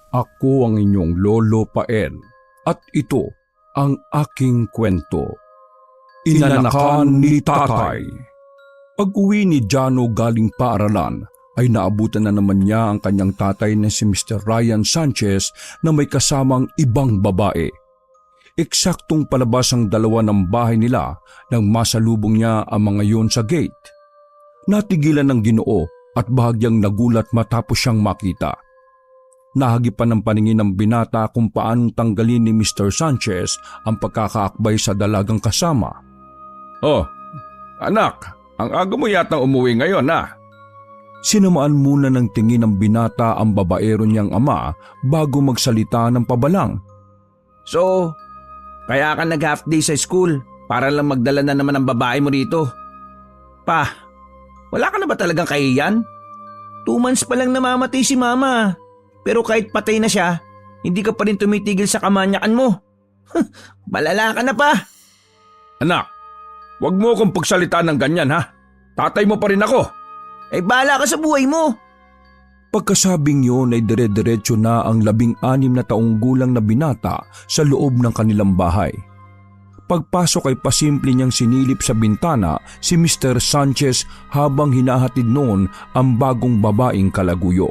Ako ang inyong Lolo Pael at ito ang aking kwento. Inanakan ni Tatay. Pag-uwi ni Jano galing paaralan ay naabutan na naman niya ang kanyang tatay na si Mr. Ryan Sanchez na may kasamang ibang babae. Eksaktong palabas ang dalawa ng bahay nila nang masalubong niya ang mga yon sa gate. Natigilan ng Ginoo at bahagyang nagulat matapos siyang makita. Nahagipan ng paningin ng binata kung paanong tanggalin ni Mr. Sanchez ang pagkakaakbay sa dalagang kasama. Oh, anak, ang aga mo yatang umuwi ngayon na. Sinamaan muna ng tingin ng binata ang babaero niyang ama bago magsalita ng pabalang. So, kaya ka nag-half day sa school para lang magdala na naman ang babae mo rito. Pa, wala ka na ba talagang kahiyan? 2 months pa lang namamatay si mama. Pero kahit patay na siya, hindi ka pa rin tumitigil sa kamanyakan mo. Balala ka na pa. Anak, wag mo akong pagsalita ng ganyan ha. Tatay mo pa rin ako. Bahala ka sa buhay mo. Pagkasabing yun ay dire-diretso na ang 16 na taong gulang na binata sa loob ng kanilang bahay. Pagpasok ay pasimple niyang sinilip sa bintana si Mr. Sanchez habang hinahatid noon ang bagong babaeng kalaguyo.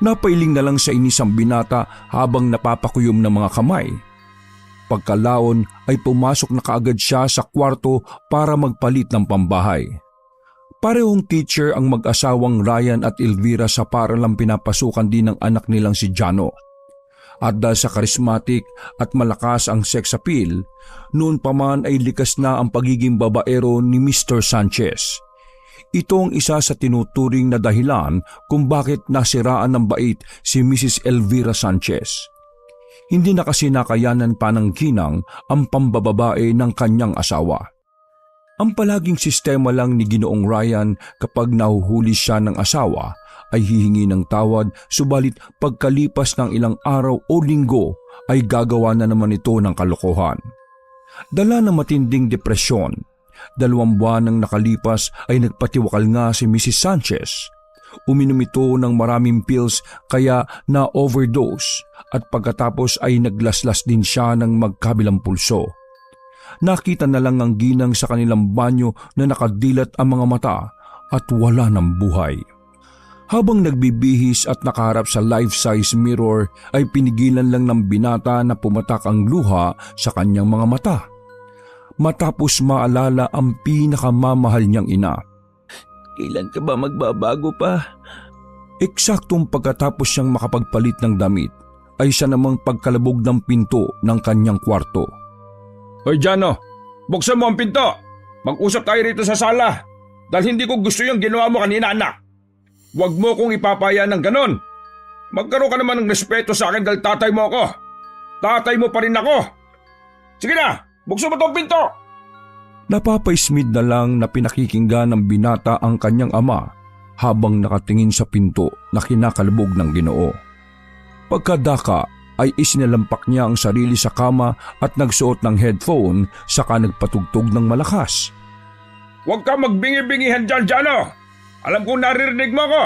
Napailing na lang sa inis ang binata habang napapakuyom ng mga kamay. Pagkalaon ay pumasok na kaagad siya sa kwarto para magpalit ng pambahay. Parehong teacher ang mag-asawang Ryan at Elvira sa paaralang pinapasukan din ng anak nilang si Jano. At dahil sa charismatic at malakas ang sex appeal, noon pa man ay likas na ang pagiging babaero ni Mr. Sanchez. Ito ang isa sa tinuturing na dahilan kung bakit nasiraan ng bait si Mrs. Elvira Sanchez. Hindi na kasi nakayanan pa ng ginang ang pambababae ng kanyang asawa. Ang palaging sistema lang ni Ginoong Ryan kapag nahuhuli siya ng asawa ay hihingi ng tawad, subalit pagkalipas ng ilang araw o linggo ay gagawa na naman ito ng kalokohan. Dala ng matinding depresyon, 2 buwan nang nakalipas ay nagpatiwakal nga si Mrs. Sanchez. Uminom ito ng maraming pills kaya na-overdose at pagkatapos ay naglaslas din siya ng magkabilang pulso. Nakita na lang ang ginang sa kanilang banyo na nakadilat ang mga mata at wala ng buhay. Habang nagbibihis at nakaharap sa life-size mirror ay pinigilan lang ng binata na pumatak ang luha sa kanyang mga mata. Matapos maalala ang pinakamamahal niyang ina. Kailan ka ba magbabago pa? Eksaktong pagkatapos siyang makapagpalit ng damit ay siya namang pagkalabog ng pinto ng kanyang kwarto. Hoy Jano, buksan mo ang pinto. Mag-usap tayo rito sa sala. Dahil hindi ko gusto yung ginawa mo kanina, anak. Huwag mo kong ipapaya ng ganon. Magkaroon ka naman ng respeto sa akin dahil tatay mo ako. Tatay mo pa rin ako. Sige na, buksan mo tong pinto. Napapaismid na lang na pinakikinggan ng binata ang kanyang ama habang nakatingin sa pinto na kinakalubog ng Ginoo. Pagkadaka ay isinalampak niya ang sarili sa kama at nagsuot ng headphone saka nagpatugtog ng malakas. Huwag ka magbingi-bingihan dyan, Jano. Alam kong naririnig mo ako.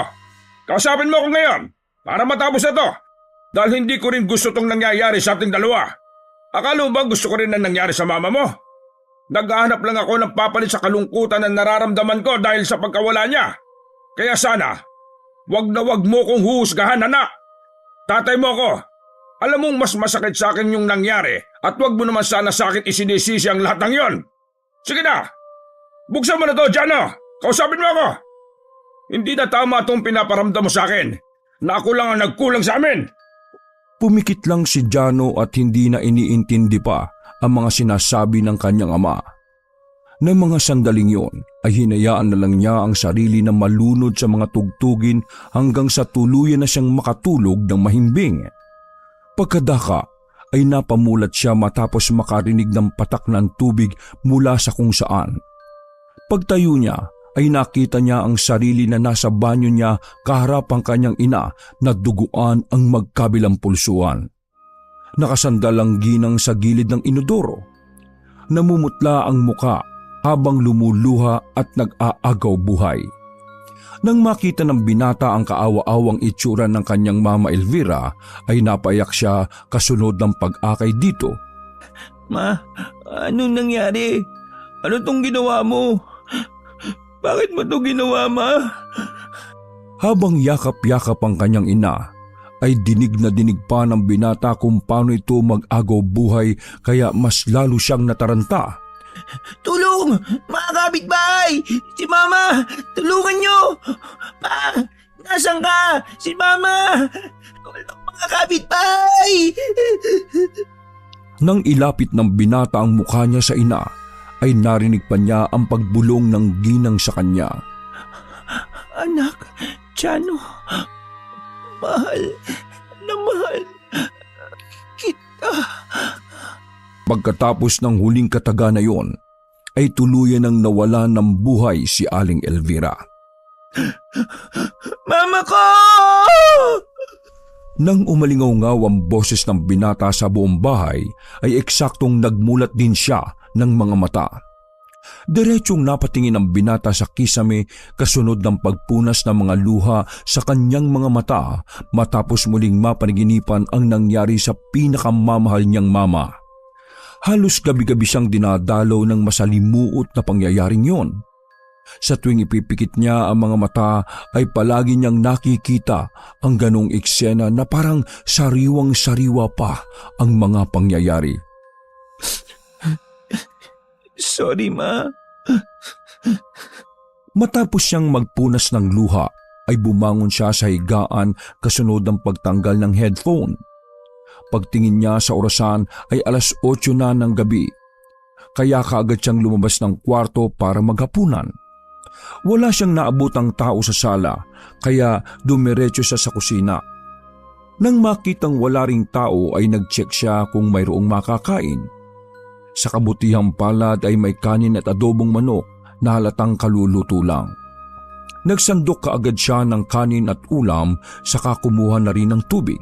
Kausapin mo ako ngayon para matapos na to. Dahil hindi ko rin gusto tong nangyayari sa ating dalawa. Akala mo ba gusto ko rin na nangyari sa mama mo? Naghahanap lang ako ng papalit sa kalungkutan na nararamdaman ko dahil sa pagkawala niya. Kaya sana, wag na wag mo kong huhusgahan, anak. Tatay mo ako. Alam mong mas masakit sa akin yung nangyari at wag mo naman sana sa akin isinisisi ang lahat ng yon. Sige na, buksan mo na to, Jano. Kausapin mo ako. Hindi na tama itong pinaparamdam mo sa akin na ako lang ang nagkulang sa amin. Pumikit lang si Jano at hindi na iniintindi pa ang mga sinasabi ng kanyang ama. Nang mga sandaling yon ay hinayaan na lang niya ang sarili na malunod sa mga tugtugin hanggang sa tuluyan na siyang makatulog ng mahimbing. Pagkadaka ay napamulat siya matapos makarinig ng patak ng tubig mula sa kung saan. Pagtayo niya ay nakita niya ang sarili na nasa banyo niya kaharap ang kanyang ina na duguan ang magkabilang pulsuan. Nakasandal ang ginang sa gilid ng inodoro. Namumutla ang muka habang lumuluha at nag-aagaw buhay. Nang makita ng binata ang kaawa-awang itsura ng kanyang mama Elvira, ay napaiyak siya kasunod ng pag-akay dito. Ma, anong nangyari? Ano tong ginawa mo? Bakit mo to ginawa, Ma? Habang yakap-yakap ang kanyang ina, ay dinig na dinig pa ng binata kung paano ito mag-agaw buhay kaya mas lalo siyang nataranta. Tulong! Mga kapitbahay! Si Mama! Tulungan nyo! Pa! Nasaan ka? Si Mama! Tulong mga kapitbahay! Nang ilapit ng binata ang mukha niya sa ina, ay narinig pa niya ang pagbulong ng ginang sa kanya. Anak, Tiano, mahal na mahal kita. Pagkatapos ng huling kataga na yon, ay tuluyan ng nawala ng buhay si Aling Elvira. Mama ko! Nang umalingaw-ngaw ang boses ng binata sa buong bahay, ay eksaktong nagmulat din siya ng mga mata. Diretsyong napatingin ang binata sa kisame kasunod ng pagpunas ng mga luha sa kanyang mga mata matapos muling mapanaginipan ang nangyari sa pinakamamahal niyang mama. Halos gabi-gabi siyang dinadalaw ng masalimuot na pangyayaring yon. Sa tuwing ipipikit niya ang mga mata ay palagi niyang nakikita ang ganong eksena na parang sariwang-sariwa pa ang mga pangyayari. Sorry, Ma. Matapos siyang magpunas ng luha ay bumangon siya sa higaan kasunod ng pagtanggal ng headphone. Pagtingin niya sa orasan ay 8:00 na ng gabi. Kaya kaagad siyang lumabas ng kwarto para maghapunan. Wala siyang naabutang tao sa sala kaya dumiretso siya sa kusina. Nang makitang wala ring tao ay nag-check siya kung mayroong makakain. Sa kabutihang palad ay may kanin at adobong manok na halatang kaluluto lang. Nagsandok kaagad siya ng kanin at ulam saka kumuha na rin ng tubig.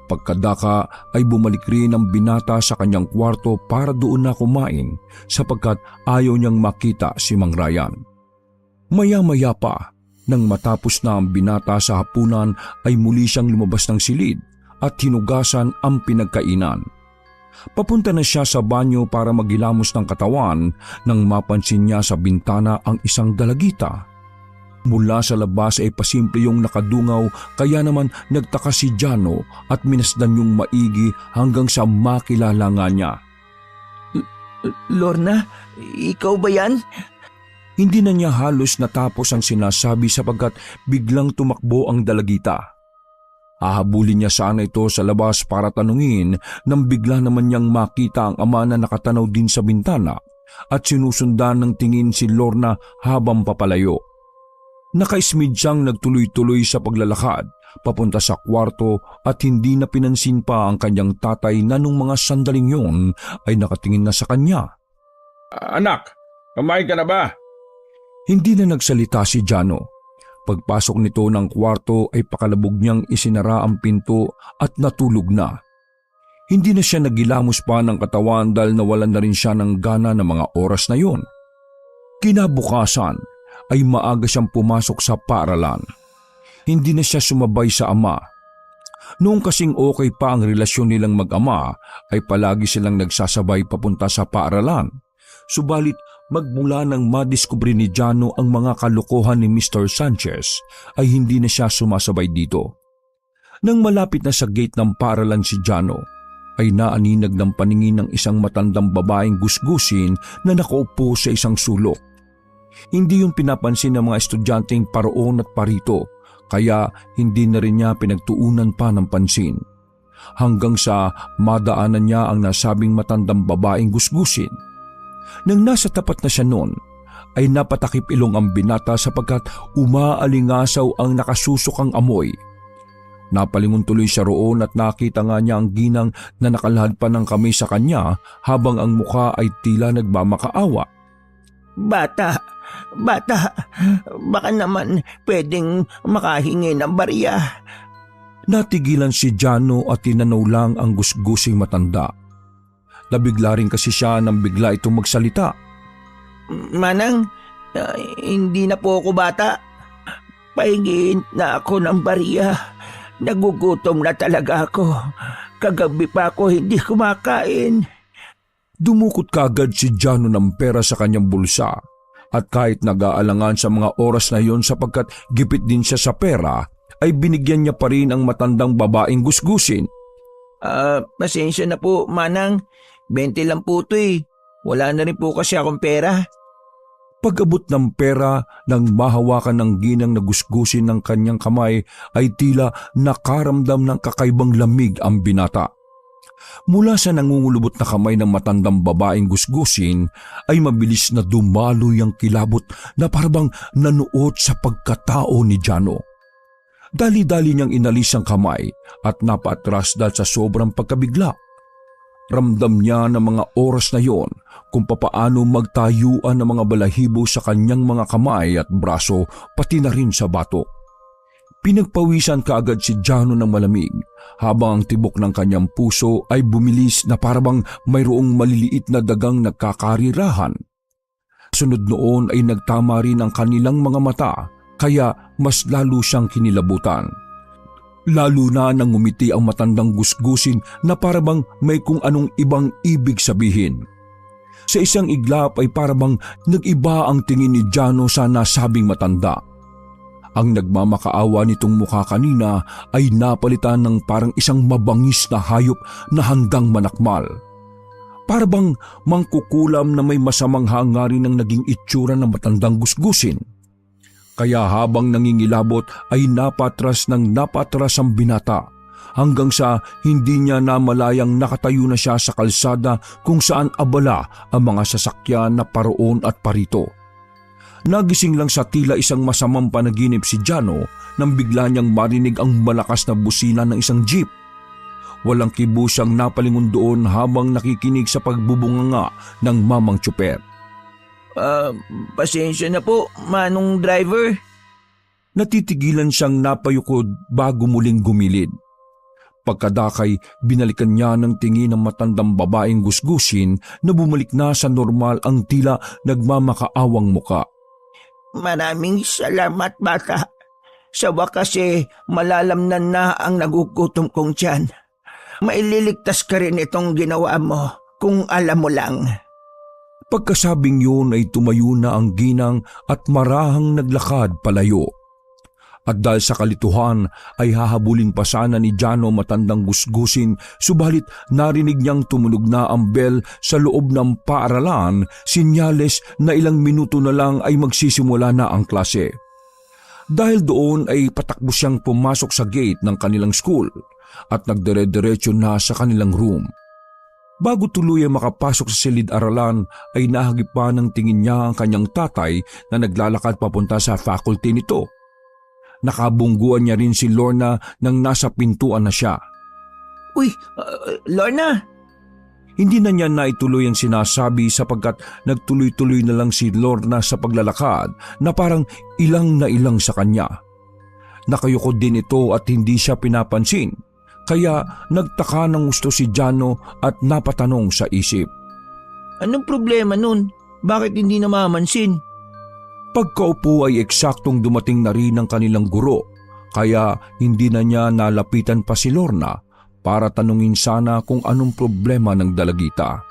Pagkadaka ay bumalik rin ang binata sa kanyang kwarto para doon na kumain sapagkat ayaw niyang makita si Mang Ryan. Maya-maya pa, nang matapos na ang binata sa hapunan ay muli siyang lumabas ng silid at hinugasan ang pinagkainan. Papunta na siya sa banyo para maghilamos ng katawan nang mapansin niya sa bintana ang isang dalagita. Mula sa labas ay pasimple yung nakadungaw kaya naman nagtaka si Jano at minasdan yung maigi hanggang sa makilala nga niya. Lorna, ikaw ba yan? Hindi na niya halos natapos ang sinasabi sapagkat biglang tumakbo ang dalagita. Hahabulin niya sana ito sa labas para tanungin nang bigla naman niyang makita ang ama na nakatanaw din sa bintana at sinusundan ng tingin si Lorna habang papalayo. Nakaismid siyang nagtuloy-tuloy sa paglalakad papunta sa kwarto at hindi na pinansin pa ang kanyang tatay na nung mga sandaling yun ay nakatingin na sa kanya. Anak, kumain ka na ba? Hindi na nagsalita si Jano. Pagpasok nito ng kwarto ay pakalabog niyang isinara ang pinto at natulog na. Hindi na siya nagilamos pa ng katawan dahil nawalan na rin siya ng gana ng mga oras na yon. Kinabukasan ay maaga siyang pumasok sa paaralan. Hindi na siya sumabay sa ama. Noong kasing okay pa ang relasyon nilang mag-ama ay palagi silang nagsasabay papunta sa paaralan. Subalit magmula nang madiskubre ni Jano ang mga kalokohan ni Mr. Sanchez ay hindi na siya sumasabay dito. Nang malapit na sa gate ng paaralan si Jano, ay naaninag ng paningin ng isang matandang babaeng gusgusin na nakaupo sa isang sulok. Hindi yung pinapansin ng mga estudyanteng paroon at parito, kaya hindi na rin niya pinagtuunan pa ng pansin. Hanggang sa madaanan niya ang nasabing matandang babaeng gusgusin. Nang nasa tapat na siya noon, ay napatakip ilong ang binata sapagkat umaalingasaw ang nakasusukang amoy. Napalingon tuloy siya roon at nakita nga niya ang ginang na nakalahad pa ng kamay sa kanya habang ang mukha ay tila nagmamakaawa. Bata, baka naman pwedeng makahingi ng barya. Natigilan si Jano at tinanaw lang ang gusgusing matanda. Nabigla rin kasi siya nang bigla itong magsalita. Manang, hindi na po ako bata. Pahingin na ako ng bariya. Nagugutom na talaga ako. Kagabi pa ako hindi kumakain. Dumukot kagad si Jano ng pera sa kanyang bulsa at kahit nag-aalangan sa mga oras na yon sapagkat gipit din siya sa pera, ay binigyan niya pa rin ang matandang babaeng gusgusin. Pasensya na po, Manang. 20 lang po ito eh. Wala na rin po kasi akong pera. Pag-abot ng pera nang mahawakan ng ginang na gusgusin ng kanyang kamay ay tila nakaramdam ng kakaibang lamig ang binata. Mula sa nangungulubot na kamay ng matandang babaeng gusgusin ay mabilis na dumaloy ang kilabot na parabang nanuot sa pagkatao ni Jano. Dali-dali niyang inalis ang kamay at napaatras dahil sa sobrang pagkabigla. Ramdam niya ng mga oras na yon kung papaano magtayuan ng mga balahibo sa kanyang mga kamay at braso pati na rin sa batok. Pinagpawisan kaagad si Jano ng malamig habang ang tibok ng kanyang puso ay bumilis na parabang mayroong maliliit na dagang nagkakarirahan. Sunod noon ay nagtama rin ang kanilang mga mata kaya mas lalo siyang kinilabutan. Lalo na nang ngumiti ang matandang gusgusin na parabang may kung anong ibang ibig sabihin. Sa isang iglap ay parabang nag-iba ang tingin ni Jano sa nasabing matanda. Ang nagmamakaawa nitong mukha kanina ay napalitan ng parang isang mabangis na hayop na handang manakmal. Parabang mangkukulam na may masamang hangarin ang naging itsura ng matandang gusgusin. Kaya habang nangingilabot ay napatras ang binata hanggang sa hindi niya namalayang nakatayo na siya sa kalsada kung saan abala ang mga sasakyan na paroon at parito. Nagising lang sa tila isang masamang panaginip si Jano nang bigla niyang marinig ang malakas na busina ng isang jeep. Walang kibo siyang napalingon doon habang nakikinig sa pagbubunganga ng mamang tsuper. Pasensya na po, Manong driver. Natitigilan siyang napayukod bago muling gumilid. Pagkadakay, binalikan niya ng tingin ng matandang babaeng gusgusin na bumalik na sa normal ang tila nagmamakaawang muka. Maraming salamat, bata. Sa wakas malalamnan na ang nagugutom kong tiyan. Maililigtas ka rin itong ginawa mo kung alam mo lang. Pagkasabing yun ay tumayo na ang ginang at marahang naglakad palayo. At dahil sa kalituhan ay hahabulin pa sana ni Jano matandang gusgusin, subalit narinig niyang tumunog na ang bell sa loob ng paaralan, sinyales na ilang minuto na lang ay magsisimula na ang klase. Dahil doon ay patakbo siyang pumasok sa gate ng kanilang school at nagdire-diretso na sa kanilang room. Bago tuluyang makapasok sa silid-aralan ay nahagip pa ng tingin niya ang kanyang tatay na naglalakad papunta sa faculty nito. Nakabungguan niya rin si Lorna nang nasa pintuan na siya. Uy, Lorna! Hindi na niya naituloy ang sinasabi sapagkat nagtuloy-tuloy na lang si Lorna sa paglalakad na parang ilang na ilang sa kanya. Nakayuko din ito at hindi siya pinapansin, kaya nagtaka ng gusto si Jano at napatanong sa isip. Anong problema nun? Bakit hindi namamansin? Pagkaupo ay eksaktong dumating na rin ang kanilang guro, kaya hindi na niya nalapitan pa si Lorna para tanungin sana kung anong problema ng dalagita.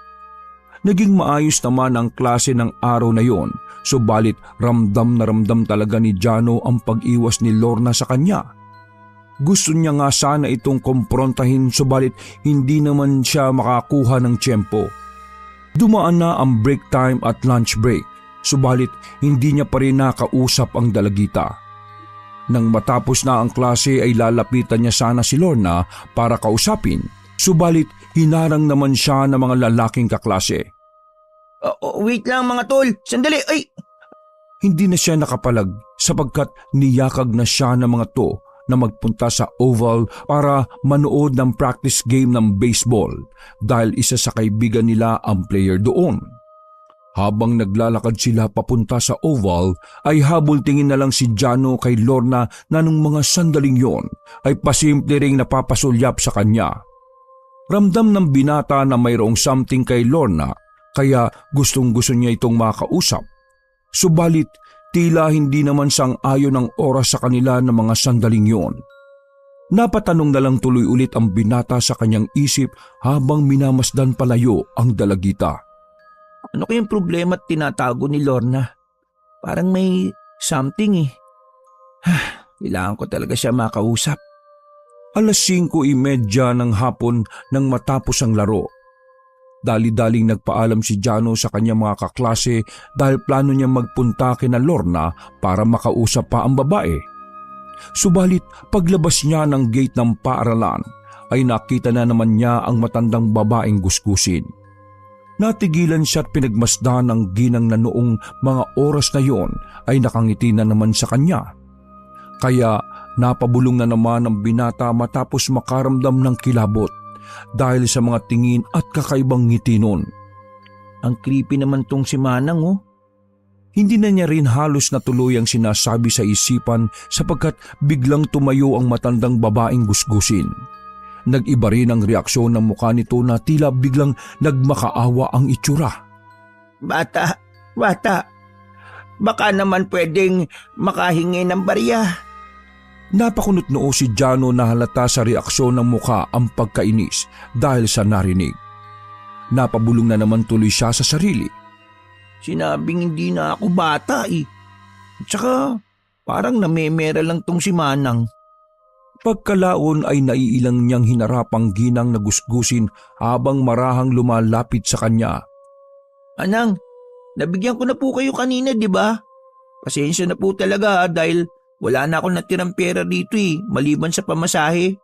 Naging maayos naman ang klase ng araw na yon, subalit ramdam na ramdam talaga ni Jano ang pag-iwas ni Lorna sa kanya. Gusto niya nga sana itong komprontahin subalit hindi naman siya makakuha ng tiyempo. Dumaan na ang break time at lunch break, subalit hindi niya pa rin nakausap ang dalagita. Nang matapos na ang klase ay lalapitan niya sana si Lorna para kausapin, subalit hinarang naman siya ng mga lalaking kaklase. Wait lang mga tol, sandali, ay! Hindi na siya nakapalag sapagkat niyakag na siya ng mga to na magpunta sa oval para manood ng practice game ng baseball dahil isa sa kaibigan nila ang player doon. Habang naglalakad sila papunta sa oval, ay habol tingin na lang si Jano kay Lorna na nung mga sandaling yon ay pasimple ring napapasulyap sa kanya. Ramdam ng binata na mayroong something kay Lorna, kaya gustong-gusto niya itong makausap. Subalit, Tila hindi naman sang-ayon ang oras sa kanila ng mga sandaling yon. Napatanong na lang tuloy ulit ang binata sa kanyang isip habang minamasdan palayo ang dalagita. Ano kayang problema at tinatago ni Lorna? Parang may something eh. Kailangan ko talaga siya makausap. Alas 5:30 ng hapon nang matapos ang laro. Dali-daling nagpaalam si Jano sa kanyang mga kaklase dahil plano niya magpunta kina Lorna para makausap pa ang babae. Subalit paglabas niya ng gate ng paaralan ay nakita na naman niya ang matandang babaeng gusgusin. Natigilan siya at pinagmasdan ng ginang na noong mga oras na yon ay nakangiti na naman sa kanya. Kaya napabulong na naman ang binata matapos makaramdam ng kilabot dahil sa mga tingin at kakaibang ngiti nun. Ang creepy naman tong si Manang oh. Hindi na niya rin halos natuloy ang sinasabi sa isipan sapagkat biglang tumayo ang matandang babaeng gusgusin. Nag-iba rin ang reaksyon ng mukha nito na tila biglang nagmakaawa ang itsura. Bata, baka naman pwedeng makahingi ng barya. Napakunot noo si Jano na halata sa reaksyon ng mukha ang pagkainis dahil sa narinig. Napabulong na naman tuloy siya sa sarili. Sinabing hindi na ako bata eh. Tsaka parang namemera lang tong si Manang. Pagkalaon ay naiilang niyang hinarap ang ginang na gusgusin habang marahang lumalapit sa kanya. Anang, nabigyan ko na po kayo kanina di ba? Pasensya na po talaga dahil wala na akong natirang pera dito eh, maliban sa pamasahe.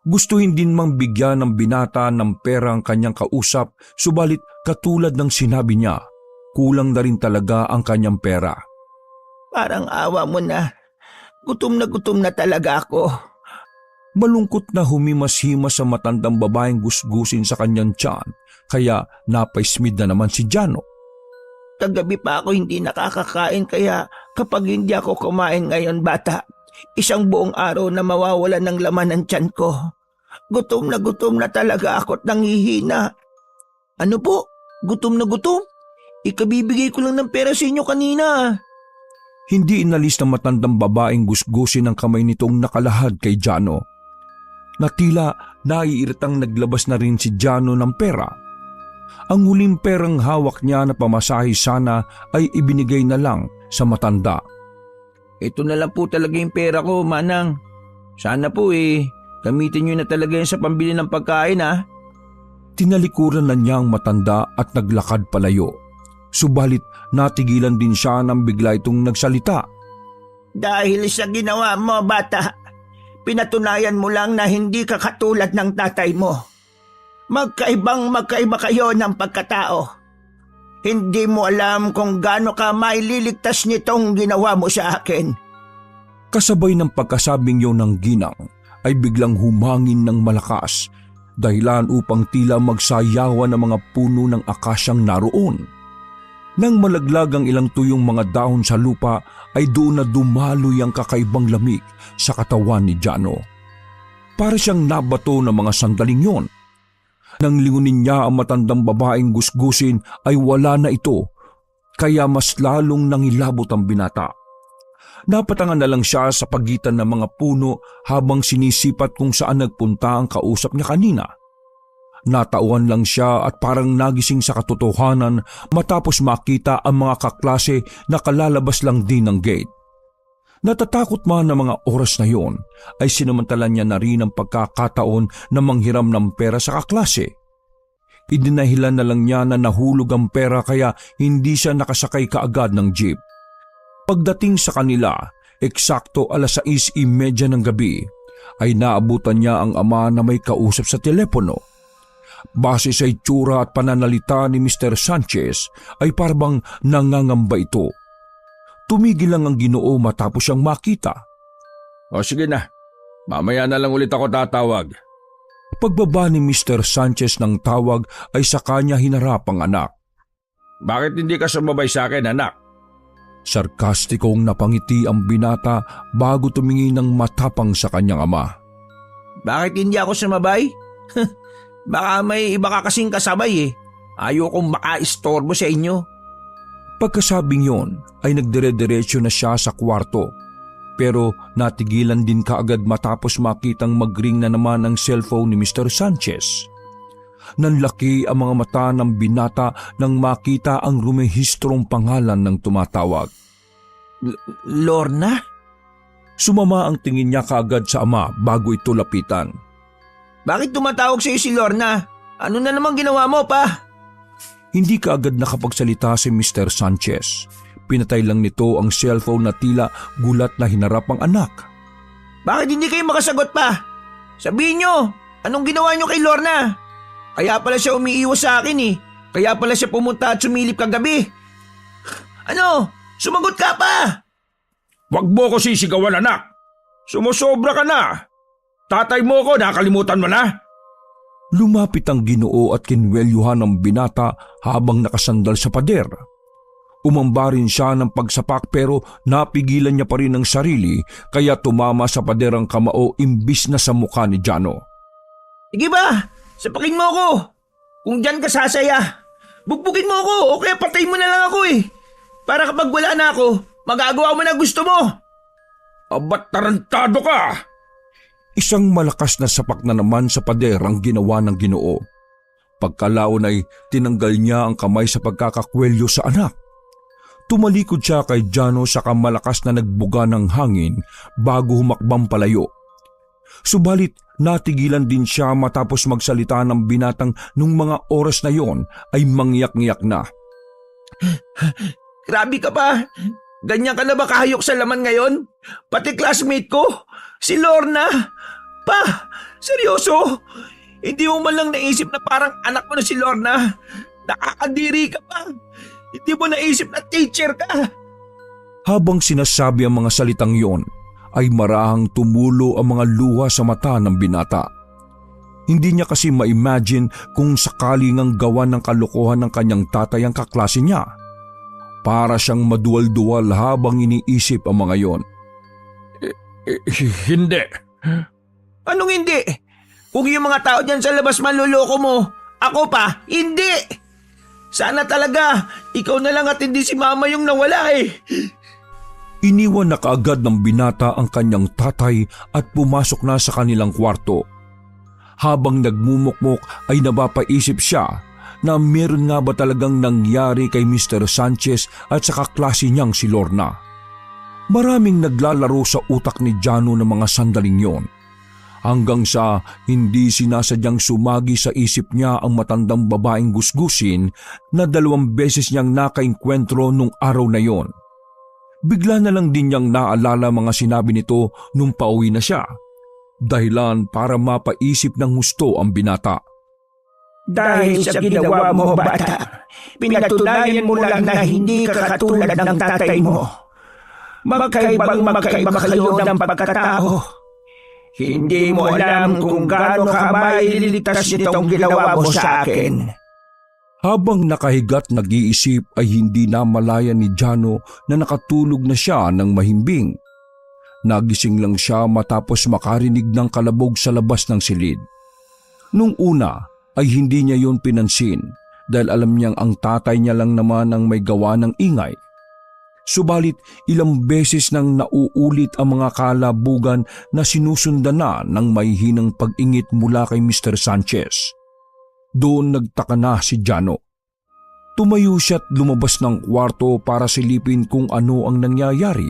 Gustuhin din mang bigyan ng binata ng pera ang kanyang kausap, subalit katulad ng sinabi niya, kulang na rin talaga ang kanyang pera. Parang awa mo na. Gutom na talaga ako. Malungkot na humimas-himas sa matandang babaeng gusgusin sa kanyang tiyan, kaya napaismid na naman si Jano. Kagabi pa ako hindi nakakakain kaya kapag hindi ako kumain ngayon bata, isang buong araw na mawawalan ng laman ng tiyan ko. Gutom na talaga ako at nanghihina. Ano po? Gutom na gutom? Ikabibigay ko lang ng pera sa inyo kanina. Hindi inalis ng matandang babaeng gusgusin ang kamay nitong nakalahad kay Jano. Na tila naiiritang naglabas na rin si Jano ng pera. Ang huling perang hawak niya na pamasahe sana ay ibinigay na lang sa matanda. Ito na lang po talaga yung pera ko, Manang. Sana po gamitin nyo na talaga yan sa pambili ng pagkain ha. Tinalikuran na niya ang matanda at naglakad palayo. Subalit natigilan din siya nang bigla itong nagsalita. Dahil sa ginawa mo, bata, pinatunayan mo lang na hindi ka katulad ng tatay mo. Magkaiba kayo ng pagkatao. Hindi mo alam kung gaano ka maililigtas nitong ginawa mo sa akin. Kasabay ng pagkasabing yun ng ginang ay biglang humangin ng malakas, dahilan upang tila magsayawan ng mga puno ng akasyang naroon. Nang malaglag ang ilang tuyong mga dahon sa lupa ay doon na dumaloy ang kakaibang lamig sa katawan ni Jano. Para siyang nabato ng mga sandaling yon. Nang lingunin niya ang matandang babaeng gusgusin ay wala na ito, kaya mas lalong nangilabot ang binata. Napatangan na lang siya sa pagitan ng mga puno habang sinisipat kung saan nagpunta ang kausap niya kanina. Natauhan lang siya at parang nagising sa katotohanan matapos makita ang mga kaklase na kalalabas lang din ng gate. Natatakot man ng mga oras na yon ay sinamantala niya na rin ang pagkakataon na manghiram ng pera sa kaklase. Idinahilan na lang niya na nahulog ang pera kaya hindi siya nakasakay kaagad ng jeep. Pagdating sa kanila, eksakto 6:30 ng gabi, ay naabutan niya ang ama na may kausap sa telepono. Base sa itsura at pananalita ni Mr. Sanchez ay parang nangangamba ito. Tumigil lang ang Ginoo matapos siyang makita. O sige na, mamaya na lang ulit ako tatawag. Pagbaba ni Mr. Sanchez ng tawag ay sa kanya hinarap ang anak. Bakit hindi ka sumabay sa akin, anak? Sarkastikong napangiti ang binata bago tumingin ng matapang sa kanyang ama. Bakit hindi ako sumabay? Baka may iba ka kasing kasabay Ayokong makaistorbo sa inyo. Pagkasabing yon ay nagdire-diretso na siya sa kwarto. Pero natigilan din kaagad matapos makitang mag-ring na naman ang cellphone ni Mr. Sanchez. Nanlaki ang mga mata ng binata nang makita ang rumehistrong pangalan ng tumatawag. Lorna? Sumama ang tingin niya kaagad sa ama bago ito lapitan. Bakit tumatawag sa'yo si Lorna? Ano na naman ginawa mo, pa? Hindi kaagad nakapagsalita si Mr. Sanchez. Pinatay lang nito ang cellphone na tila gulat na hinarap ang anak. Bakit hindi kayo makasagot pa? Sabihin nyo, anong ginawa nyo kay Lorna? Kaya pala siya umiiwas sa akin eh. Kaya pala siya pumunta at sumilip kagabi. Ano? Sumagot ka pa! Wag mo ko sisigawan, anak. Sumusobra ka na. Tatay mo ko, nakalimutan mo na. Lumapit ang Ginoo at kinwelyuhan ng binata habang nakasandal sa pader. Umamba rin siya ng pagsapak pero napigilan niya pa rin ang sarili kaya tumama sa pader ang kamao imbis na sa mukha ni Jano. Sige ba? Sapakin mo ako. Kung dyan ka sasaya, bugbugin mo ako o kaya patay mo na lang ako eh. Para kapag wala na ako, magagawa mo na gusto mo. Abat tarantado ka. Isang malakas na sapak na naman sa pader ang ginawa ng Ginoo. Pagkalaon ay tinanggal niya ang kamay sa pagkakakwelyo sa anak. Tumalikod siya kay Jano sa kamalakas na nagbuga ng hangin bago humakbang palayo. Subalit natigilan din siya matapos magsalita ng binatang nung mga oras na yon ay mangyak-ngyak na. Grabe ka pa. Ganyan ka na ba kahayok sa laman ngayon? Pati classmate ko, si Lorna. Pa, seryoso? Hindi mo man lang naisip na parang anak mo na si Lorna. Nakakadiri ka pa. Hindi mo naisip na teacher ka. Habang sinasabi ang mga salitang yon, ay marahang tumulo ang mga luha sa mata ng binata. Hindi niya kasi ma-imagine kung sakaling ang gawa ng kalokohan ng kanyang tatay ang kaklase niya. Para siyang maduwal-duwal habang iniisip ang mga yon. Hindi. Anong hindi? Kung yung mga tao dyan sa labas manluloko mo, ako pa, hindi! Sana talaga, ikaw na lang at hindi si mama yung nawala eh. Iniwan na kaagad ng binata ang kanyang tatay at pumasok na sa kanilang kwarto. Habang nagmumukmok ay napapaisip siya na meron nga ba talagang nangyari kay Mr. Sanchez at sa kaklase niyang si Lorna. Maraming naglalaro sa utak ni Jano ng mga sandaling yon. Hanggang sa hindi sinasadyang sumagi sa isip niya ang matandang babaeng gusgusin na 2 beses niyang nakainkwentro nung araw na yon. Bigla na lang din niyang naalala mga sinabi nito nung pauwi na siya. Dahilan para mapaisip ng husto ang binata. Dahil sa ginawa mo, bata, pinatunayan mo lang na hindi ka katulad ng tatay mo. Magkaibang magkaiba kayo ng pagkatao. Hindi mo alam kung gaano ka maililigtas nitong ginawa mo sa akin. Habang nakahigat nag-iisip ay hindi na malaya ni Jano na nakatulog na siya ng mahimbing. Nagising lang siya matapos makarinig ng kalabog sa labas ng silid. Nung una ay hindi niya yun pinansin dahil alam niyang ang tatay niya lang naman ang may gawa ng ingay. Subalit ilang beses nang nauulit ang mga kalabugan na sinusundan na ng may hinang pag-ingit mula kay Mr. Sanchez. Doon nagtaka na si Jano. Tumayo siya't lumabas ng kwarto para silipin kung ano ang nangyayari.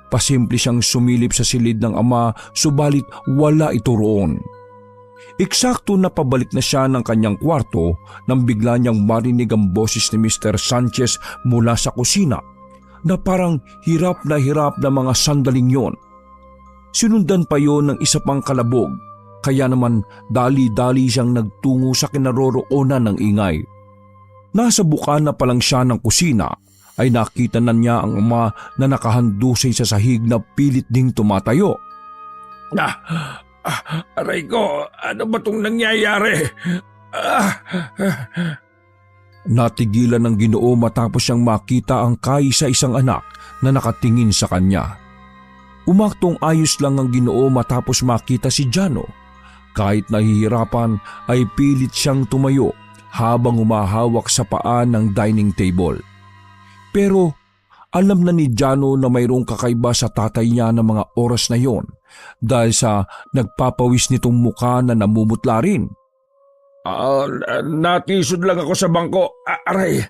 Pasimple siyang sumilip sa silid ng ama subalit wala ito roon. Eksakto na pabalik na siya ng kanyang kwarto nang bigla niyang marinig ang boses ni Mr. Sanchez mula sa kusina na parang hirap na mga sandaling yon. Sinundan pa yon ng isa pang kalabog, kaya naman dali-dali siyang nagtungo sa kinaroroonan ng ingay. Nasa bukana pa lang siya ng kusina ay nakita na niya ang ama na nakahandusay sa sahig na pilit ding tumatayo. Aray ko, ano ba itong nangyayari? Natigilan ng Ginoo matapos siyang makita ang kaisa-isang anak na nakatingin sa kanya. Umaktong ayos lang ang Ginoo matapos makita si Jano. Kahit nahihirapan ay pilit siyang tumayo habang humahawak sa paa ng dining table. Pero alam na ni Jano na mayroong kakaiba sa tatay niya ng mga oras na yon dahil sa nagpapawis nitong muka na namumutla rin. Natisod lang ako sa bangko. Aray.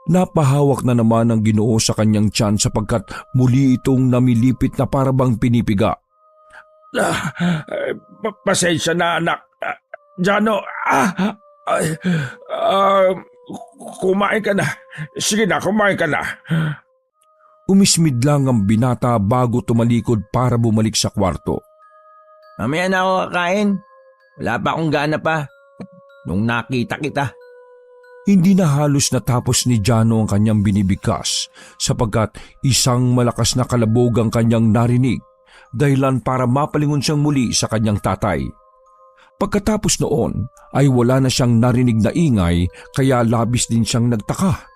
Napahawak na naman ng Ginoo sa kanyang tiyan sapagkat muli itong namilipit na parabang pinipiga. Pasensya na, anak. Jano, kumain ka na. Sige na, kumain ka na. Umismid lang ang binata bago tumalikod para bumalik sa kwarto. Mamaya na ako kakain. Wala pa akong gana pa. Nung nakita kita. Hindi na halos natapos ni Jano ang kanyang binibigkas sapagkat isang malakas na kalabog ang kanyang narinig, dahilan para mapalingon siyang muli sa kanyang tatay. Pagkatapos noon ay wala na siyang narinig na ingay kaya labis din siyang nagtaka.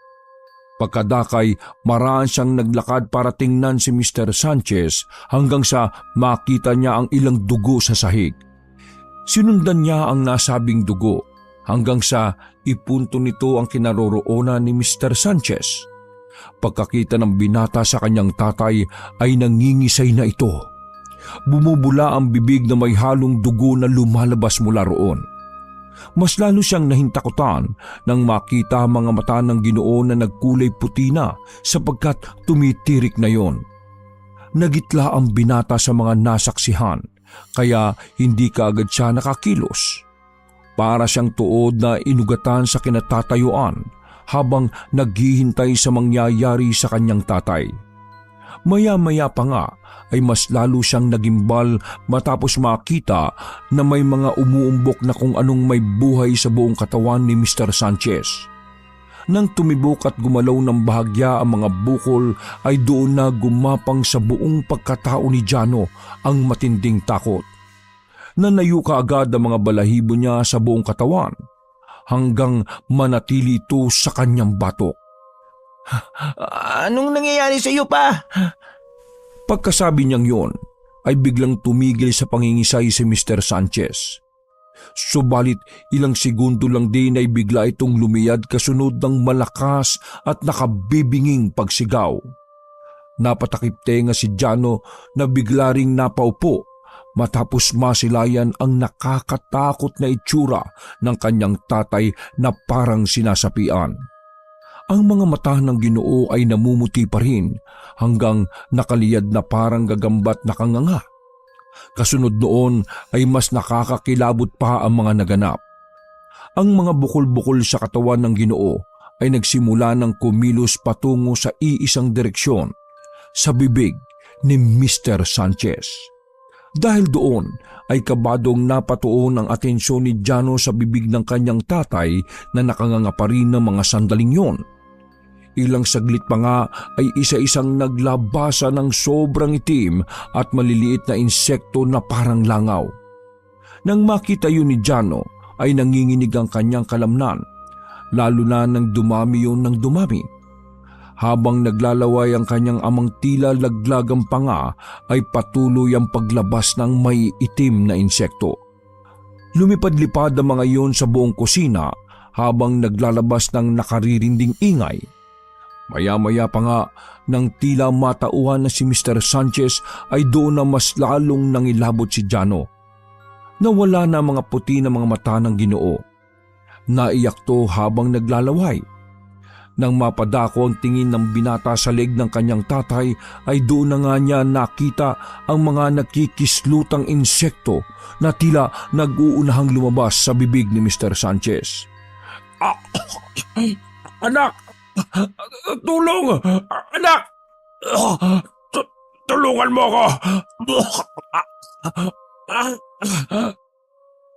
Pagkadakay, maraan siyang naglakad para tingnan si Mr. Sanchez hanggang sa makita niya ang ilang dugo sa sahig. Sinundan niya ang nasabing dugo hanggang sa ipunto nito ang kinaroroonan ni Mr. Sanchez. Pagkakita ng binata sa kanyang tatay ay nangingisay na ito. Bumubula ang bibig na may halong dugo na lumalabas mula roon. Mas lalo siyang nahintakutan nang makita ang mga mata ng Ginoo na nagkulay puti na sapagkat tumitirik na yon. Nagitla ang binata sa mga nasaksihan kaya hindi kaagad siya nakakilos. Para siyang tuod na inugatan sa kinatatayuan habang naghihintay sa mangyayari sa kanyang tatay. Maya-maya pa nga ay mas lalo siyang nagimbal matapos makita na may mga umuumbok na kung anong may buhay sa buong katawan ni Mr. Sanchez. Nang tumibok at gumalaw ng bahagya ang mga bukol ay doon na gumapang sa buong pagkatao ni Jano ang matinding takot. Nanayo kaagad ang mga balahibo niya sa buong katawan hanggang manatili ito sa kanyang batok. Anong nangyayari sa iyo pa? Pagkasabi niyang yon ay biglang tumigil sa pangingisay si Mr. Sanchez. Subalit ilang segundo lang din ay bigla itong lumiyad kasunod ng malakas at nakabibinging pagsigaw. Napatakip tenga si Jano na bigla ring napaupo matapos masilayan ang nakakatakot na itsura ng kanyang tatay na parang sinasapian. Ang mga mata ng Ginoo ay namumuti pa rin hanggang nakaliyad na parang gagambat na kanganga. Kasunod noon ay mas nakakakilabot pa ang mga naganap. Ang mga bukol-bukol sa katawan ng Ginoo ay nagsimula ng kumilos patungo sa iisang direksyon, sa bibig ni Mr. Sanchez. Dahil doon ay kabadong napatuon ang atensyon ni Jano sa bibig ng kanyang tatay na nakanganga pa rin ng mga sandaling yon. Ilang saglit pa nga ay isa-isang naglabasa ng sobrang itim at maliliit na insekto na parang langaw. Nang makita yun ni Jano ay nanginginig ang kanyang kalamnan, lalo na nang dumami yun ng dumami. Habang naglalaway ang kanyang amang tila laglagang panga ay patuloy ang paglabas ng may itim na insekto. Lumipad-lipad ang mga iyon sa buong kusina habang naglalabas ng nakaririnding ingay. Maya-maya pa nga nang tila matauhan na si Mr. Sanchez ay doon na mas lalong nangilabot si Jano. Nawala na mga puti na mga mata ng Ginoo. Naiyak to habang naglalaway. Nang mapadako ang tingin ng binata sa leg ng kanyang tatay ay doon na nga niya nakita ang mga nakikislutang insekto na tila nag-uunahang lumabas sa bibig ni Mr. Sanchez. Anak! Tulong! Anak! Tulungan mo ako!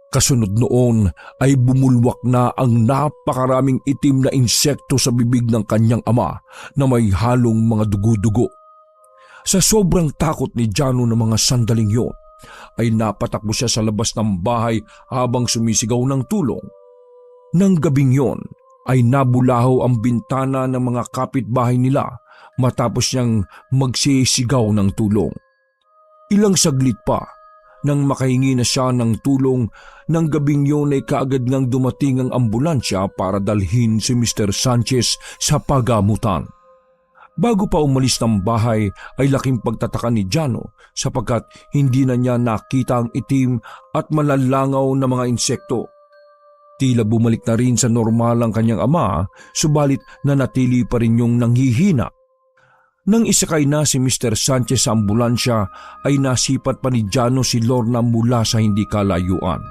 Kasunod noon ay bumulwak na ang napakaraming itim na insekto sa bibig ng kanyang ama na may halong mga dugo-dugo. Sa sobrang takot ni Jano ng mga sandaling yon, ay napatakbo siya sa labas ng bahay habang sumisigaw ng tulong. Nang gabing yon, ay nabulahaw ang bintana ng mga kapitbahay nila matapos niyang magsisigaw ng tulong. Ilang saglit pa Nang makahingi na siya ng tulong, ng gabing yun ay kaagad ngang dumating ang ambulansya para dalhin si Mr. Sanchez sa pagamutan. Bago pa umalis ng bahay ay laking pagtataka ni Jano sapagkat hindi na niya nakita ang itim at malalangaw na mga insekto. Tila bumalik na rin sa normal ang kanyang ama, subalit nanatili pa rin yung nanghihina. Nang isakay na si Mr. Sanchez sa ambulansya ay nasipat pa ni Jano si Lorna mula sa hindi kalayuan.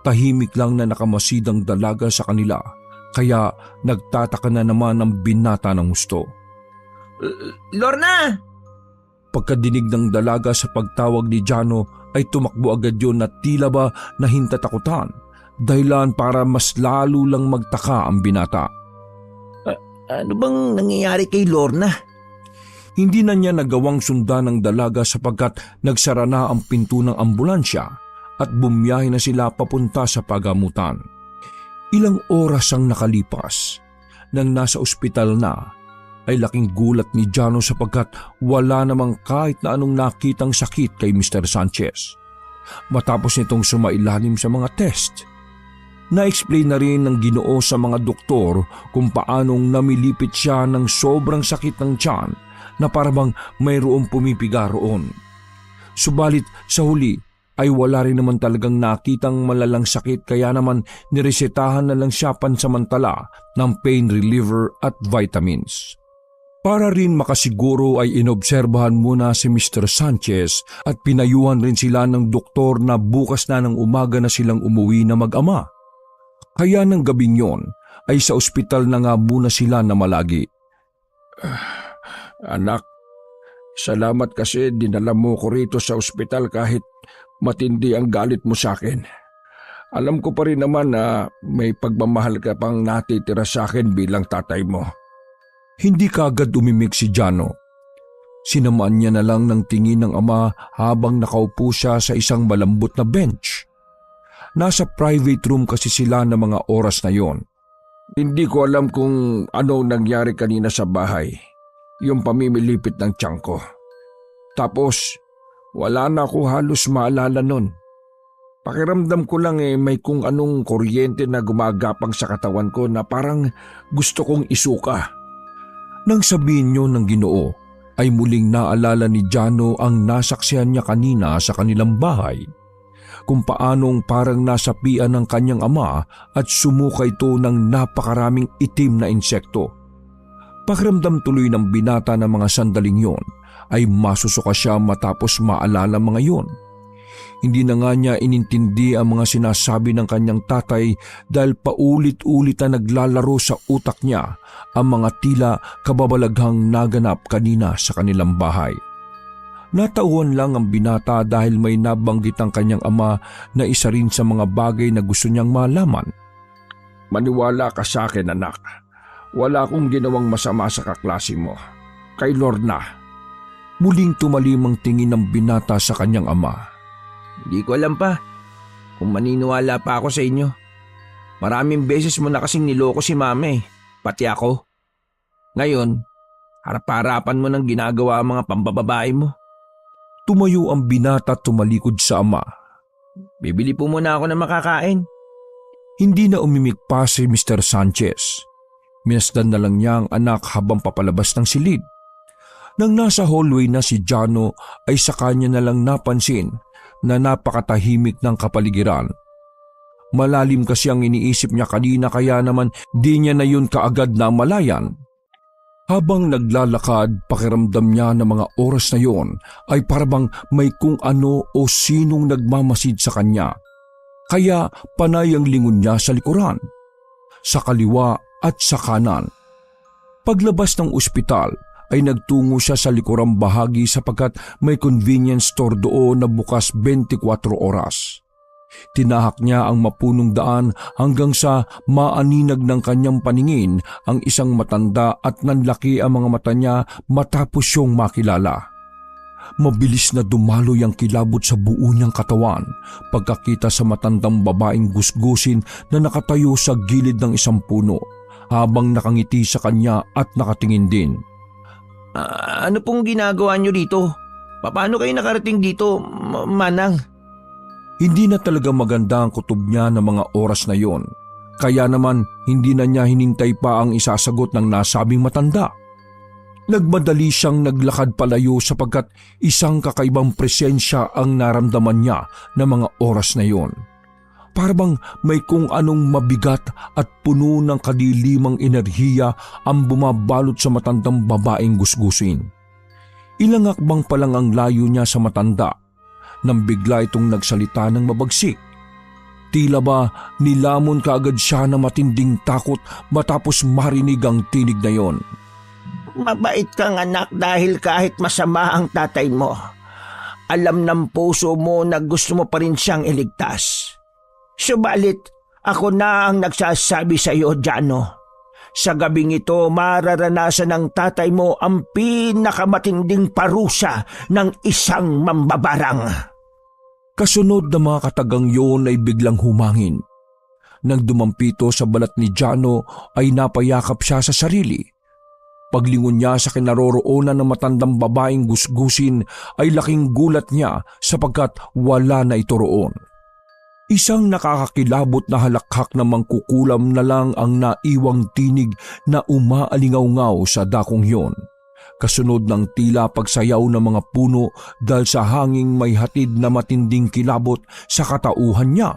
Tahimik lang na nakamasidang dalaga sa kanila, kaya nagtataka na naman ang binata ng husto. Lorna! Pagkadinig ng dalaga sa pagtawag ni Jano ay tumakbo agad yun na tila ba nahintatakutan, dahilan para mas lalo lang magtaka ang binata. Ano bang nangyayari kay Lorna? Hindi na niya nagawang sundan ng dalaga sapagkat nagsara na ang pinto ng ambulansya at bumiyahe na sila papunta sa pagamutan. Ilang oras ang nakalipas. Nang nasa ospital na, ay laking gulat ni Jano sapagkat wala namang kahit na anong nakitang sakit kay Mr. Sanchez. Matapos nitong sumailalim sa mga test, na-explain na rin ng Ginoo sa mga doktor kung paanong namilipit siya ng sobrang sakit ng tiyan na parabang mayroong pumipiga roon. Subalit sa huli ay wala rin naman talagang nakitang malalang sakit kaya naman niresetahan na lang siya pansamantala ng pain reliever at vitamins. Para rin makasiguro ay inobserbahan muna si Mr. Sanchez at pinayuhan rin sila ng doktor na bukas na ng umaga na silang umuwi na mag-ama. Kaya ng gabing yon ay sa ospital na nga muna sila na malagi. Anak, salamat kasi dinala mo ko rito sa ospital kahit matindi ang galit mo sa akin. Alam ko pa rin naman na may pagmamahal ka pang natitira sa akin bilang tatay mo. Hindi kaagad umimik si Jano. Sinamaan niya na lang ng tingin ng ama habang nakaupo siya sa isang malambot na bench. Nasa private room kasi sila na mga oras na yon. Hindi ko alam kung ano nangyari kanina sa bahay. Yung pamimilipit ng tiyan ko. Tapos, wala na ako halos maalala nun. Pakiramdam ko lang may kung anong kuryente na gumagapang sa katawan ko na parang gusto kong isuka. Nang sabihin niyo ng Ginoo, ay muling naalala ni Jano ang nasaksihan niya kanina sa kanilang bahay. Kung paanong parang nasapian ng kanyang ama at sumuka ito ng napakaraming itim na insekto. Pakiramdam tuloy ng binata na mga sandaling yon ay masusuka siya matapos maalala mga yon. Hindi na nga niya inintindi ang mga sinasabi ng kanyang tatay dahil paulit-ulit na naglalaro sa utak niya ang mga tila kababalaghang naganap kanina sa kanilang bahay. Natauhan lang ang binata dahil may nabanggit ang kanyang ama na isa rin sa mga bagay na gusto niyang malaman. Maniwala ka sa akin, anak. Wala akong ginawang masama sa kaklase mo. Kay Lorna. Muling tumalim ang tingin ng binata sa kanyang ama. Hindi ko alam pa kung maniniwala pa ako sa inyo. Maraming beses mo na kasing niloko si mama pati ako. Ngayon, harap-harapan mo ng ginagawa ang mga pambababae mo. Tumayo ang binata at tumalikod sa ama. Bibili po muna ako ng makakain. Hindi na umimik pa si Mr. Sanchez. Minasdan na lang niya ang anak habang papalabas ng silid. Nang nasa hallway na si Jano ay sa kanya na lang napansin na napakatahimik ng kapaligiran. Malalim kasi ang iniisip niya kanina kaya naman di niya na yun kaagad na malayan. Habang naglalakad, pakiramdam niya na mga oras na yon ay parabang may kung ano o sinong nagmamasid sa kanya. Kaya panay ang lingon niya sa likuran, sa kaliwa at sa kanan. Paglabas ng ospital ay nagtungo siya sa likurang bahagi sapagkat may convenience store doon na bukas 24 oras. Tinahak niya ang mapunong daan hanggang sa maaninag ng kanyang paningin ang isang matanda at nanlaki ang mga mata niya matapos siyang makilala. Mabilis na dumaloy ang kilabot sa buo niyang katawan pagkakita sa matandang babaeng gusgusin na nakatayo sa gilid ng isang puno habang nakangiti sa kanya at nakatingin din. Ano pong ginagawa niyo dito? Paano kayo nakarating dito, Manang? Hindi na talaga maganda ang kutob niya ng mga oras na yon. Kaya naman hindi na niya hinintay pa ang isasagot ng nasabing matanda. Nagmadali siyang naglakad palayo sapagkat isang kakaibang presensya ang naramdaman niya ng mga oras na yon. Para bang may kung anong mabigat at puno ng kadilimang enerhiya ang bumabalot sa matandang babaeng gusgusin. Ilang hakbang pa lang ang layo niya sa matanda nang bigla itong nagsalita ng mabagsik. Tila ba nilamon kaagad siya na matinding takot matapos marinig ang tinig na yon. Mabait kang anak dahil kahit masama ang tatay mo, alam ng puso mo na gusto mo pa rin siyang iligtas. Subalit, ako na ang nagsasabi sa iyo, Jano. Sa gabing ito, mararanasan ng tatay mo ang pinakamatinding parusa ng isang mambabarang. Kasunod na mga katagang yon ay biglang humangin. Nang dumampito sa balat ni Jano ay napayakap siya sa sarili. Paglingon niya sa kinaroroonan ng matandang babaeng gusgusin ay laking gulat niya sapagkat wala na ito roon. Isang nakakakilabot na halakhak na mangkukulam na lang ang naiwang tinig na umaalingaw-ngaw sa dakong yon. Kasunod ng tila pagsayaw ng mga puno dahil sa hanging may hatid na matinding kilabot sa katauhan niya.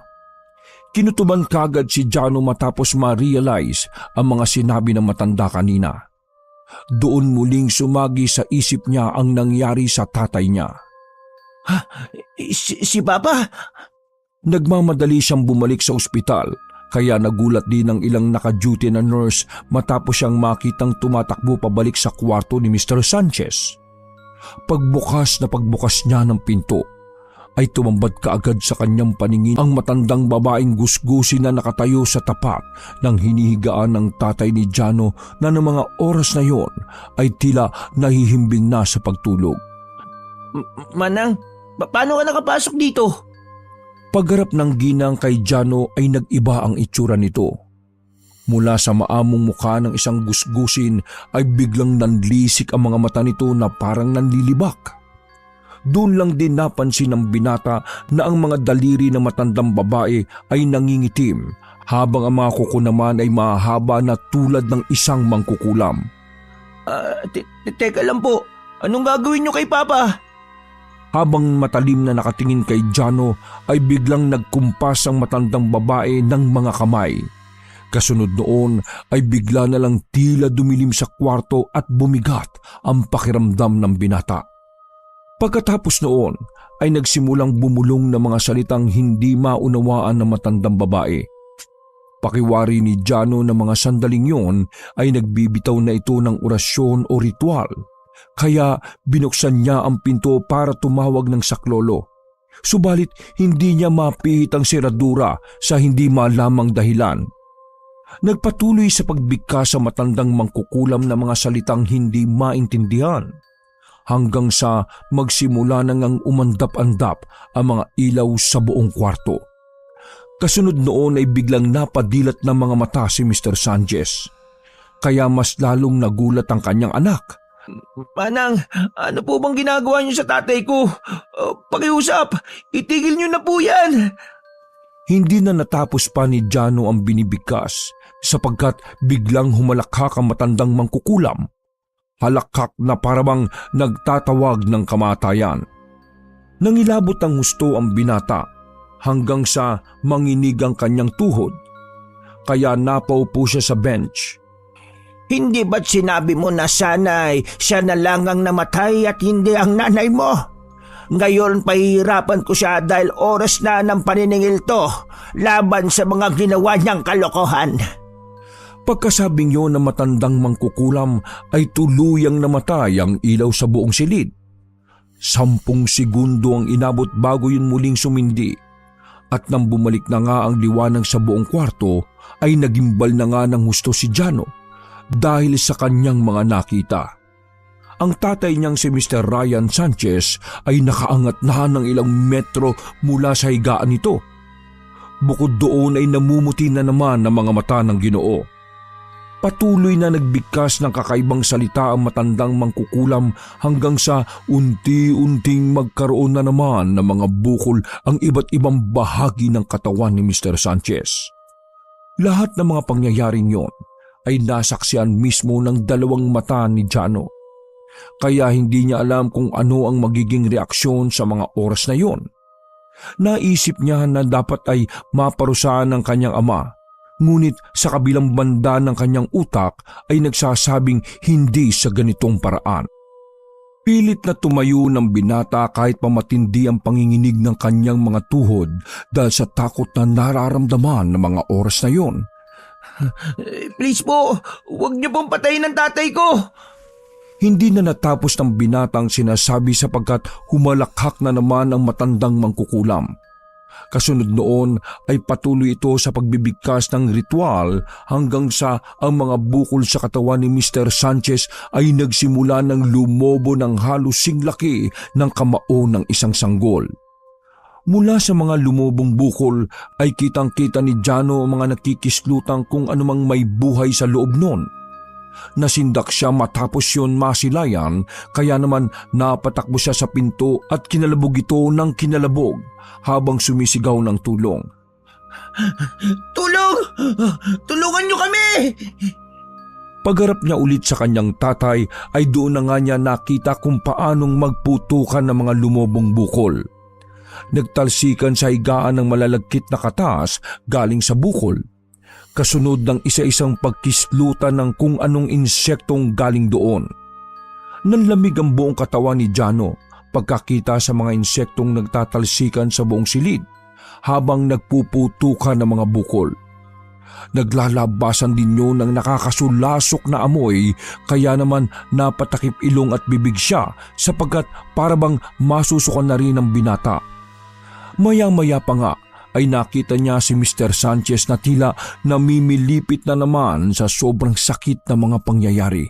Kinutuban kagad si Jano matapos ma-realize ang mga sinabi ng matanda kanina. Doon muling sumagi sa isip niya ang nangyari sa tatay niya. Ha? Si Papa? Nagmamadali siyang bumalik sa ospital kaya nagulat din ang ilang naka-duty na nurse matapos siyang makitang tumatakbo pabalik sa kwarto ni Mr. Sanchez. Pagbukas niya ng pinto ay tumambad kaagad sa kanyang paningin ang matandang babaeng gusgusin na nakatayo sa tapat ng hinihigaan ng tatay ni Jano na ng mga oras na yon ay tila nahihimbing na sa pagtulog. Manang, paano ka nakapasok dito? Pagharap ng ginang kay Jano ay nag-iba ang itsura nito. Mula sa maamong mukha ng isang gusgusin ay biglang nanlisik ang mga mata nito na parang nanlilibak. Doon lang din napansin ng binata na ang mga daliri ng matandang babae ay nangingitim habang ang mga kuko naman ay mahaba na tulad ng isang mangkukulam. Teka lang po, anong gagawin niyo kay Papa? Habang matalim na nakatingin kay Jano ay biglang nagkumpas ang matandang babae ng mga kamay. Kasunod noon ay bigla na lang tila dumilim sa kwarto at bumigat ang pakiramdam ng binata. Pagkatapos noon ay nagsimulang bumulong ng mga salitang hindi maunawaan ng matandang babae. Pakiwari ni Jano na mga sandaling yon ay nagbibitaw na ito ng orasyon o ritual. Kaya binuksan niya ang pinto para tumawag ng saklolo. Subalit hindi niya mapihit ang seradura sa hindi malamang dahilan. Nagpatuloy sa pagbigkas sa matandang mangkukulam na mga salitang hindi maintindihan. Hanggang sa magsimula na ngang umandap-andap ang mga ilaw sa buong kwarto. Kasunod noon ay biglang napadilat ng mga mata si Mr. Sanchez. Kaya mas lalong nagulat ang kanyang anak. Manang, ano po bang ginagawa niyo sa tatay ko? Pakiusap, itigil niyo na po yan. Hindi na natapos pa ni Jano ang binibigkas sapagkat biglang humalakhak ang matandang mangkukulam. Halakhak na parabang nagtatawag ng kamatayan. Nangilabot ang husto ang binata hanggang sa manginig ang kanyang tuhod. Kaya napaupo siya sa bench. Hindi ba't sinabi mo na sana'y siya na lang ang namatay at hindi ang nanay mo? Ngayon pahihirapan ko siya dahil oras na ng paniningil to laban sa mga ginawa niyang kalokohan. Pagkasabing yon ng matandang mangkukulam ay tuluyang namatay ang ilaw sa buong silid. 10 segundo ang inabot bago yun muling sumindi. At nang bumalik na nga ang liwanag sa buong kwarto ay nagimbal na nga ng husto si Jano dahil sa kanyang mga nakita. Ang tatay niyang si Mr. Ryan Sanchez ay nakaangat na ng ilang metro mula sa higaan nito. Bukod doon ay namumuti na naman ang mga mata ng Ginoo. Patuloy na nagbigkas ng kakaibang salita ang matandang mangkukulam hanggang sa unti-unting magkaroon na naman ng mga bukol ang iba't ibang bahagi ng katawan ni Mr. Sanchez. Lahat ng mga pangyayaring yon ay nasaksihan mismo ng dalawang mata ni Jano. Kaya hindi niya alam kung ano ang magiging reaksyon sa mga oras na yon. Naisip niya na dapat ay maparusahan ng kanyang ama. Ngunit sa kabilang banda ng kanyang utak ay nagsasabing hindi sa ganitong paraan. Pilit na tumayo ng binata kahit pamatindi ang panginginig ng kanyang mga tuhod dahil sa takot na nararamdaman ng mga oras na yon. Please po, huwag niyo pong patayin ang tatay ko. Hindi na natapos ng binatang sinasabi sapagkat humalakhak na naman ang matandang mangkukulam. Kasunod noon ay patuloy ito sa pagbibigkas ng ritual hanggang sa ang mga bukol sa katawan ni Mr. Sanchez ay nagsimula ng lumobo ng halos singlaki ng kamao ng isang sanggol. Mula sa mga lumobong bukol ay kitang-kita ni Jano ang mga nakikislutang kung anumang may buhay sa loob nun. Nasindak siya matapos yun masilayan kaya naman napatakbo siya sa pinto at kinalabog ito ng kinalabog habang sumisigaw ng tulong. Tulong! Tulungan niyo kami! Pagharap niya ulit sa kanyang tatay ay doon na nga niya nakita kung paanong magputukan ng mga lumobong bukol. Nagtalsikan sa higaan ng malalagkit na katas galing sa bukol. Kasunod ng isa-isang pagkislutan ng kung anong insektong galing doon. Nanlamig ang buong katawan ni Jano pagkakita sa mga insektong nagtatalsikan sa buong silid habang nagpuputukan ng mga bukol. Naglalabasan din yun ng nakakasulasok na amoy kaya naman napatakip ilong at bibig siya sapagkat parabang masusukan na rin ang binata. Maya-maya pa nga ay nakita niya si Mr. Sanchez na tila namimilipit na naman sa sobrang sakit na mga pangyayari.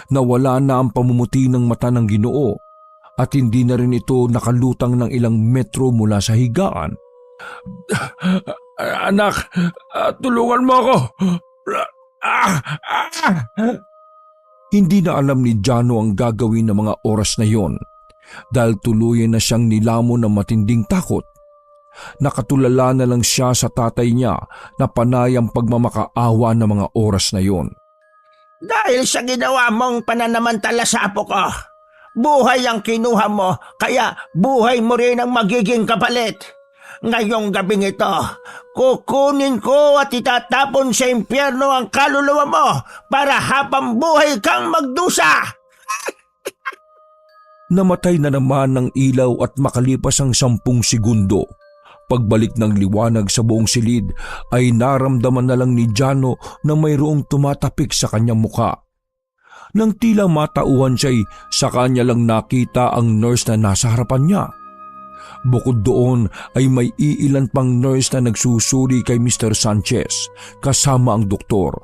Nawala na ang pamumuti ng mata ng Ginoo at hindi na rin ito nakalutang ng ilang metro mula sa higaan. Anak, tulungan mo ako. Hindi na alam ni Jano ang gagawin ng mga oras na yon dahil tuluyan na siyang nilamon ng matinding takot. Nakatulala na lang siya sa tatay niya na panay ang pagmamakaawa ng mga oras na yon. Dahil sa ginawa mong pananamantala sa apo ko, buhay ang kinuha mo, kaya buhay mo rin ang magiging kapalit. Ngayong gabing ito, kukunin ko at itatapon sa impyerno ang kaluluwa mo para habang buhay kang magdusa. Namatay na naman ng ilaw at makalipas ang 10 segundo. Pagbalik ng liwanag sa buong silid ay naramdaman na lang ni Jano na mayroong tumatapik sa kanyang muka. Nang tila matauhan siya'y sa kanya lang nakita ang nurse na nasa harapan niya. Bukod doon ay may iilan pang nurse na nagsusuri kay Mr. Sanchez kasama ang doktor.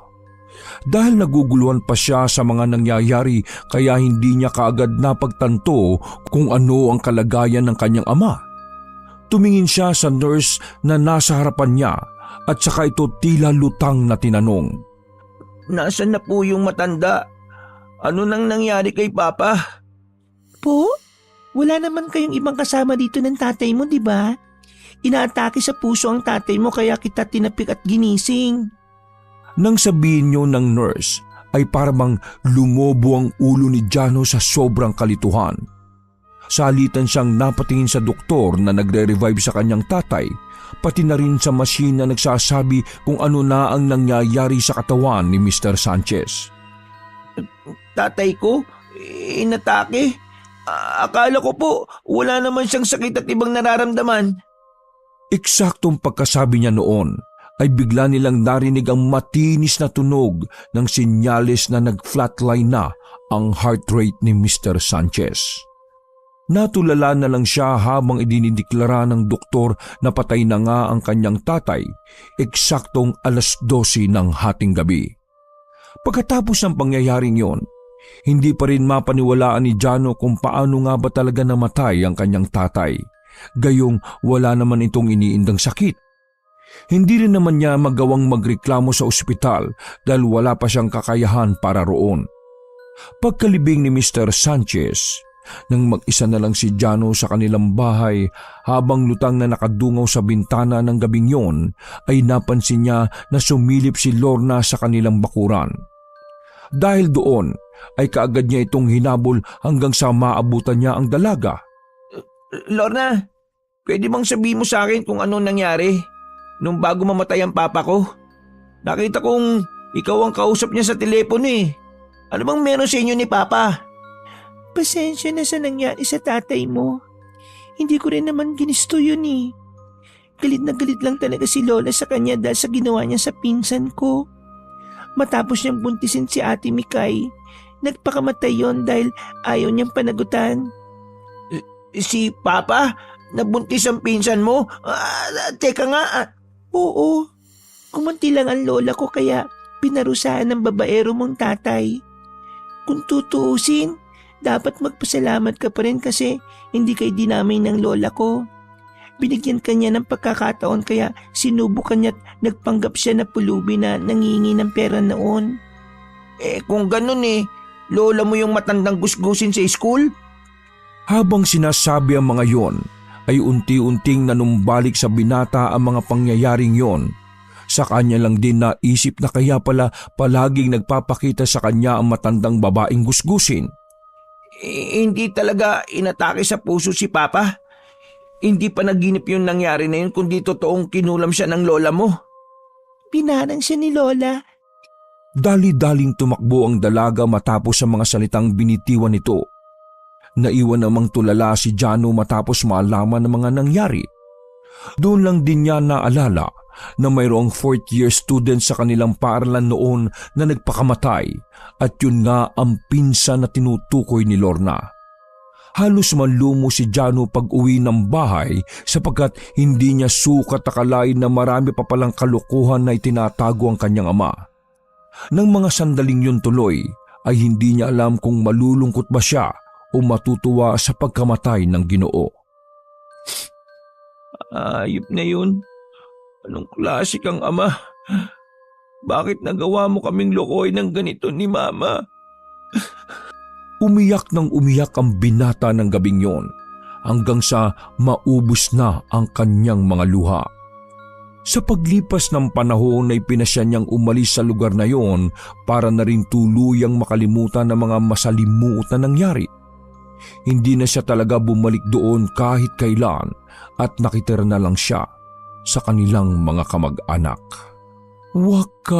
Dahil naguguluhan pa siya sa mga nangyayari kaya hindi niya kaagad napagtanto kung ano ang kalagayan ng kanyang ama. Tumingin siya sa nurse na nasa harapan niya at saka ito tila lutang na tinanong. Nasaan na po yung matanda? Ano nang nangyari kay Papa? Po? Wala naman kayong ibang kasama dito ng tatay mo, di ba? Inaatake sa puso ang tatay mo kaya kita tinapik at ginising. Nang sabihin niyo ng nurse ay parang lumobo ang ulo ni Jano sa sobrang kalituhan. Salitan siyang napatingin sa doktor na nagre-revive sa kanyang tatay, pati na rin sa machine na nagsasabi kung ano na ang nangyayari sa katawan ni Mr. Sanchez. Tatay ko? Inatake? Akala ko po wala naman siyang sakit at ibang nararamdaman. Eksaktong pagkasabi niya noon ay bigla nilang narinig ang matinis na tunog ng sinyales na nag-flatline na ang heart rate ni Mr. Sanchez. Natulala na lang siya habang idinideklara ng doktor na patay na nga ang kanyang tatay, eksaktong 12:00 ng hating gabi. Pagkatapos ng pangyayaring yon, hindi pa rin mapaniwalaan ni Jano kung paano nga ba talaga namatay ang kanyang tatay, gayong wala naman itong iniindang sakit. Hindi rin naman niya magawang magreklamo sa ospital dahil wala pa siyang kakayahan para roon. Pagkalibing ni Mr. Sanchez, nang mag-isa na lang si Jano sa kanilang bahay habang lutang na nakadungaw sa bintana ng gabing yon, ay napansin niya na sumilip si Lorna sa kanilang bakuran. Dahil doon ay kaagad niya itong hinabol hanggang sa maabutan niya ang dalaga. Lorna, pwede bang sabihin mo sa akin kung ano nangyari nung bago mamatay ang papa ko? Nakita kong ikaw ang kausap niya sa telepono eh. Ano bang meron sa inyo ni papa? Pasensya na sa nangyari sa tatay mo. Hindi ko rin naman ginusto yun eh. Galit na galit lang talaga si Lola sa kanya dahil sa ginawa niya sa pinsan ko. Matapos niyang buntisin si Ate Mikay, nagpakamatay yon dahil ayaw niyang panagutan. Si papa? Nabuntis ang pinsan mo? Teka nga. Oo, kumunti lang ang lola ko kaya pinarusahan ng babaero mong tatay. Kung tutuusin, dapat magpasalamat ka pa rin kasi hindi kayo dinamay ng lola ko. Binigyan kanya ng pagkakataon kaya sinubukan niya at nagpanggap siya na pulubi na nangingi ng pera noon. Kung ganun lola mo yung matandang gusgusin sa school? Habang sinasabi ang mga yon, ay unti-unting nanumbalik sa binata ang mga pangyayaring yon. Sa kanya lang din naisip na kaya pala palaging nagpapakita sa kanya ang matandang babaeng gusgusin. Hindi talaga inatake sa puso si papa? Hindi pa naginip yung nangyari na yun kundi totoong kinulam siya ng lola mo? Pinarang siya ni Lola. Dali-daling tumakbo ang dalaga matapos ang mga salitang binitiwan nito. Naiwan namang tulala si Jano matapos malaman ng mga nangyari. Doon lang din niya naalala na mayroong 4th year student sa kanilang paaralan noon na nagpakamatay at yun nga ang pinsan na tinutukoy ni Lorna. Halos manlumo si Jano pag uwi ng bahay sapagkat hindi niya sukat akalain na marami pa palang kalukuhan na itinatago ang kanyang ama. Nang mga sandaling yun tuloy ay hindi niya alam kung malulungkot ba siya o matutuwa sa pagkamatay ng Ginoo. Ayop na yun. Anong klase kang ama? Bakit nagawa mo kaming lokoy ng ganito ni mama? Umiyak ng umiyak ang binata ng gabing yon hanggang sa maubos na ang kanyang mga luha. Sa paglipas ng panahon ay pinasya niyang umalis sa lugar na yon para na rin tuluyang makalimutan ang mga masalimuot na nangyari. Hindi na siya talaga bumalik doon kahit kailan at nakitira na lang siya sa kanilang mga kamag-anak. Wakas!